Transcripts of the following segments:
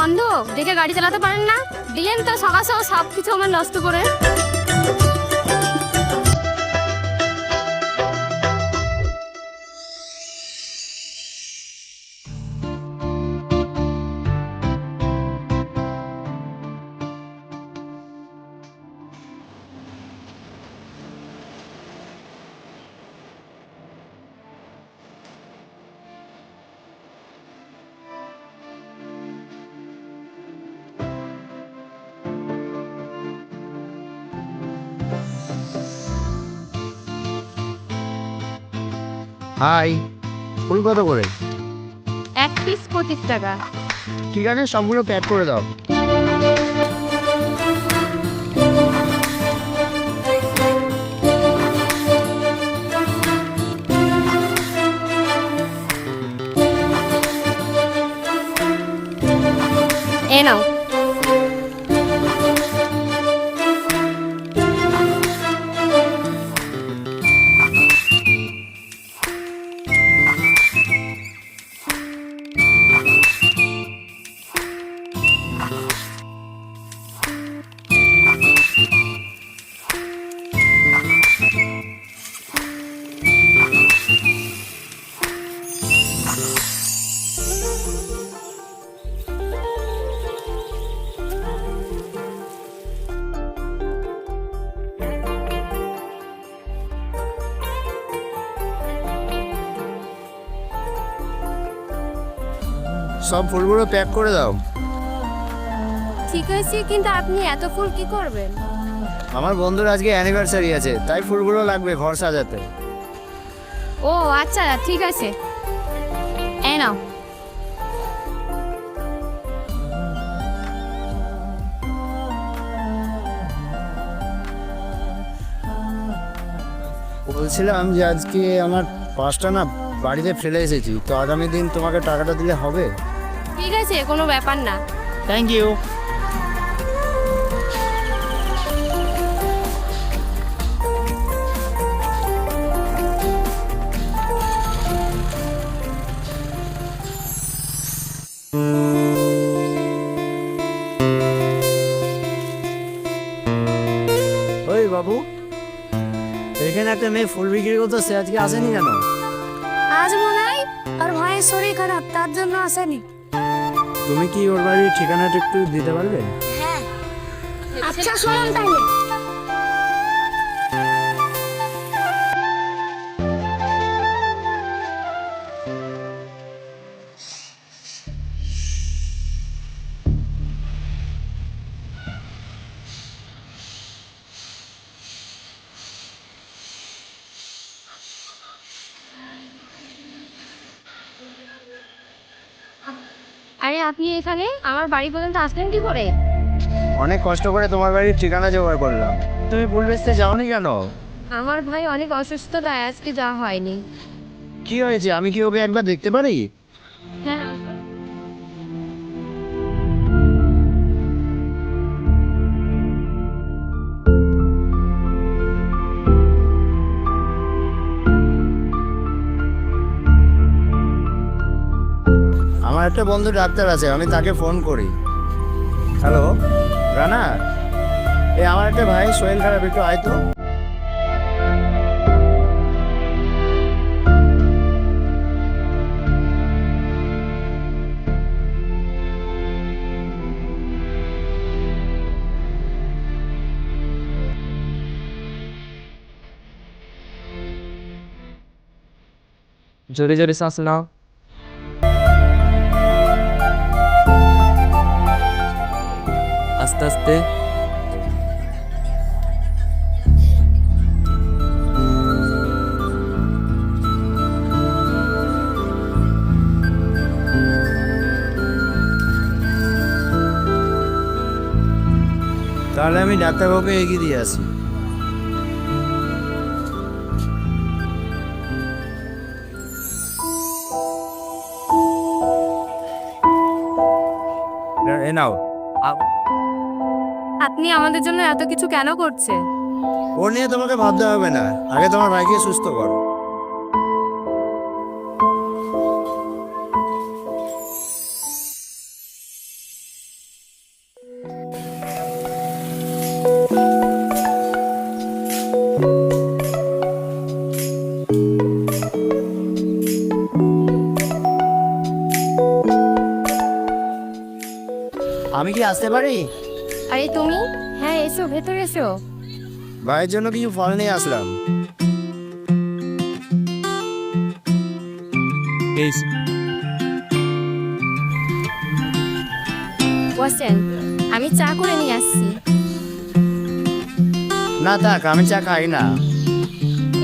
বন্ধ, দেখে গাড়ি চালাতে পারেন না? দিলেন তো সকাল সকাল সব কিছু আমার নষ্ট করে। হাই, ফুল কত করে? এক পিস 25 টাকা। ঠিক আছে, সবগুলো প্যাক করে দাও। এ নাও। সব ফুলগুলো প্যাক করে দাও। ঠিক আছে, কিন্তু আপনি এত ফুল কি করবেন? আমার বন্ধুর আজকে অ্যানিভার্সারি আছে, তাই ফুলগুলো লাগবে ঘর সাজাতে। ও আচ্ছা, ঠিক আছে। এ নাও। বলছিলাম যে আজকে আমার পাঁচটা না বাড়িতে ফেলে এসেছি, তো আগামী দিন তোমাকে টাকাটা দিলে হবে? ঠিক আছে, কোনো ব্যাপার না। Thank you. ওই বাবু, এখানে একটা মেয়ে ফুল বিক্রি করতো, সে আজকে আসেনি কেন? আজ মনে হয় আর ভাইয়ের শরীর খারাপ, তার জন্য আসেনি। তুমি কি ওর বাড়ির ঠিকানাটা একটু দিতে পারবে? হ্যাঁ, আচ্ছা শুনুন তাহলে। আরে আপনি এখানে আমার বাড়ি পর্যন্ত আসলেন কি করে? অনেক কষ্ট করে তোমার বাড়ির ঠিকানা জোগাড় করলাম। তুমি ফুল বেচতে যাওনি কেন? আমার ভাই অনেক অসুস্থ, তাই আজকে যাওয়া হয়নি। কি হয়েছে, আমি কি ওকে একবার দেখতে পারি? হ্যাঁ। আমার একটা বন্ধু ডাক্তার আছে, আমি তাকে ফোন করি। হ্যালো রানা, এই আমার একটা ভাই শরীর খারাপ, একটু আয় তো। জোরে জোরে শ্বাস নাও। আস্তে আস্তে। তাহলে আমি ডাক্তারবাবুকে এগিয়ে দিয়ে আসি। এ নাও। আপনি আমাদের জন্য এত কিছু কেন করছেন? ওর নিয়ে তোমাকে ভাবতে হবে না, আগে তোমার ভাইকে সুস্থ করো। আসতে পারি? আরে তুমি? হ্যাঁ এসো, ভেতরে এসো। ভাইয়ের জন্য কিছু ফল নিয়ে আসলাম। এই বসেন, আমি চা করে নিয়ে আসছি। না থাক, আমি চা খাই না।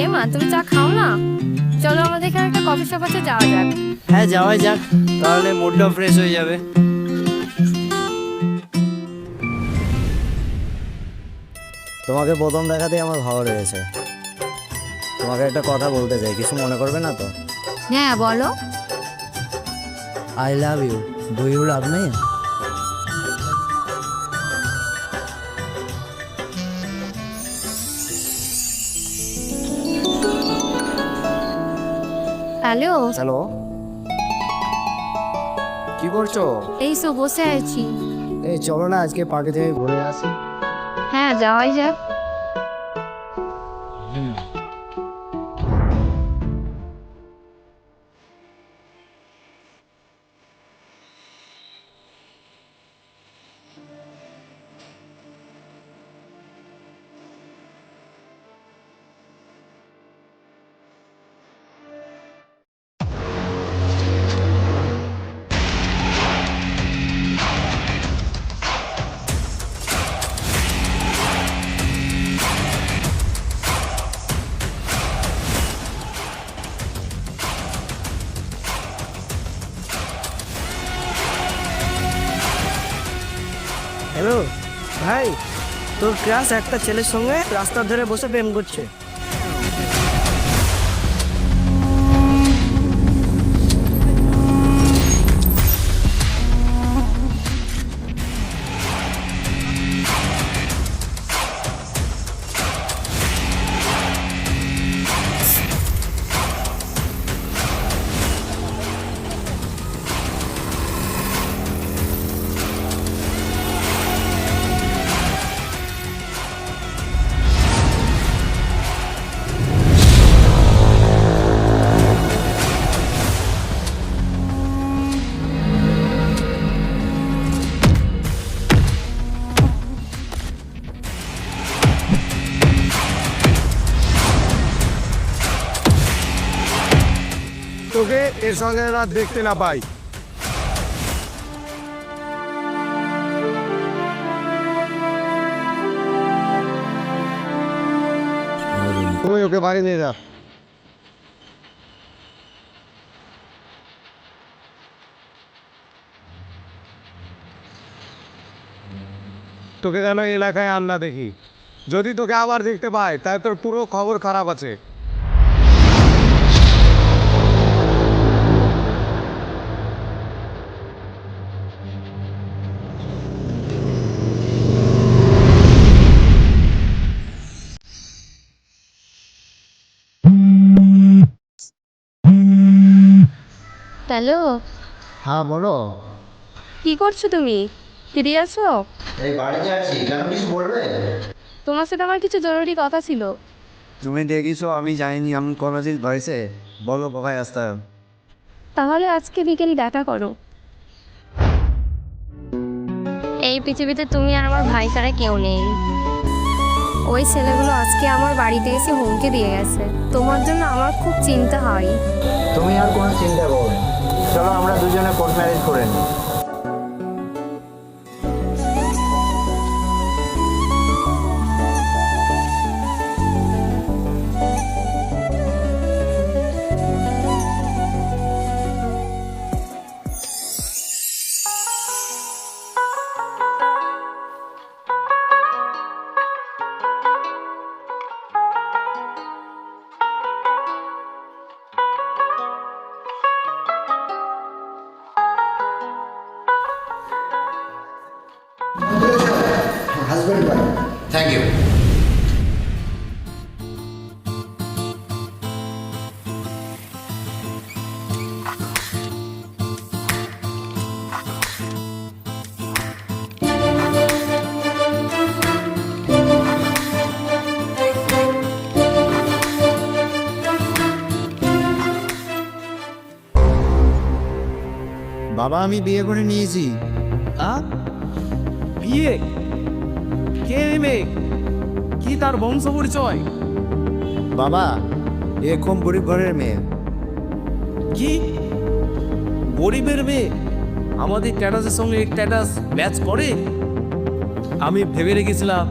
এমা তুমি চা খাও না? চলো আমাদের এখানে একটা কফি শপ আছে, যাওয়া যাক। হ্যাঁ যাওয়াই যাক, তাহলে মুডটাও ফ্রেশ হয়ে যাবে। তোমাকে প্রথম দেখাতেই আমার ভালো লেগেছে। তোমাকে একটা কথা বলতে চাই, কিছু মনে করবে না তো? হ্যাঁ বলো। I love you, do you love me? Hello. Hello, কি করছো? এই তো বসে আছি। এই চলো না আজকে পার্কে থেকে ঘুরে আসি। হ্যাঁ যাওয়াই যাক। হ্যালো ভাই, তোর ক্লাস একটা ছেলের সঙ্গে রাস্তার ধারে বসে প্রেম করছে। তোকে এর সঙ্গে রাত দেখতে না পাই। তুমি ওকে বাড়ি নিয়ে যা। তোকে যেন এলাকায় আর না দেখি। যদি তোকে আবার দেখতে পাই তাহলে তোর পুরো খবর খারাপ আছে। হ্যালো, হ্যাঁ বলো। কি করছো তুমি? ফিরে আছো? এই বাড়িতে আছি, কেন কিছু বলবে? তোমার সাথে আমার কিছু জরুরি কথা ছিল। তুমি দেখিছো আমি জানিনি আমি কোনো দিন বাড়িতে? বলো কোথায় আসতাম? তাহলে আজকে বিকেলে দেখা করো। এই পৃথিবীতে তুমি আর আমার ভাই ছাড়া কেউ নেই। ওই ছেলেগুলো আজকে আমার বাড়িতে এসে হুমকি দিয়ে গেছে। তোমার জন্য আমার খুব চিন্তা হয়। তুমি আর কোনো চিন্তা করো না। চলো আমরা দুজনে কোর্ট ম্যারেজ করে নিই। Thank you. বাবা আমি বিয়ে করে নিয়েছি। বিয়ে? কে এই মেয়ে? কি তার বংশ পরিচয়? বাবা এ খুব গরিব ঘরের মেয়ে। কি গরিবের মেয়ে আমাদের স্ট্যাটাসের সঙ্গে স্ট্যাটাস ম্যাচ করে? আমি ভেবে রেখেছিলাম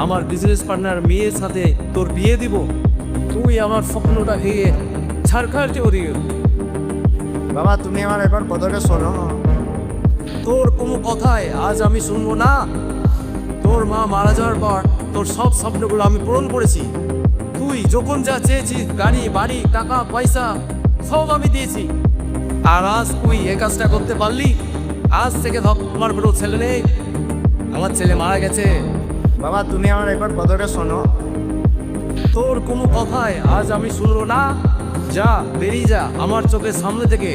আমার বিজনেস পার্টনার মেয়ের সাথে তোর বিয়ে দিব, তুই আমার স্বপ্নটা ভেঙে ছাড়খাড় করে দিল। বাবা তুমি আমার একবার কথাটা শোনো। তোর কোনো কথায় আজ আমি শুনবো না। তোর মা মারা যাওয়ার পর তোর সব স্বপ্নগুলো আমি পূরণ করেছি। তুই যখন যা চেয়েছিস, গাড়ি বাড়ি টাকা পয়সা সব আমি দিয়েছি, আর আজ তুই এ কাজটা করতে পারলি? আজ থেকে ধর আমার বড় ছেলে নেই, আমার ছেলে মারা গেছে। বাবা তুমি আমার একবার কথাটা শোনো। তোর কোনো কথায় আজ আমি শুনবো না। যা বেরিয়ে যা আমার চোখের সামনে থেকে।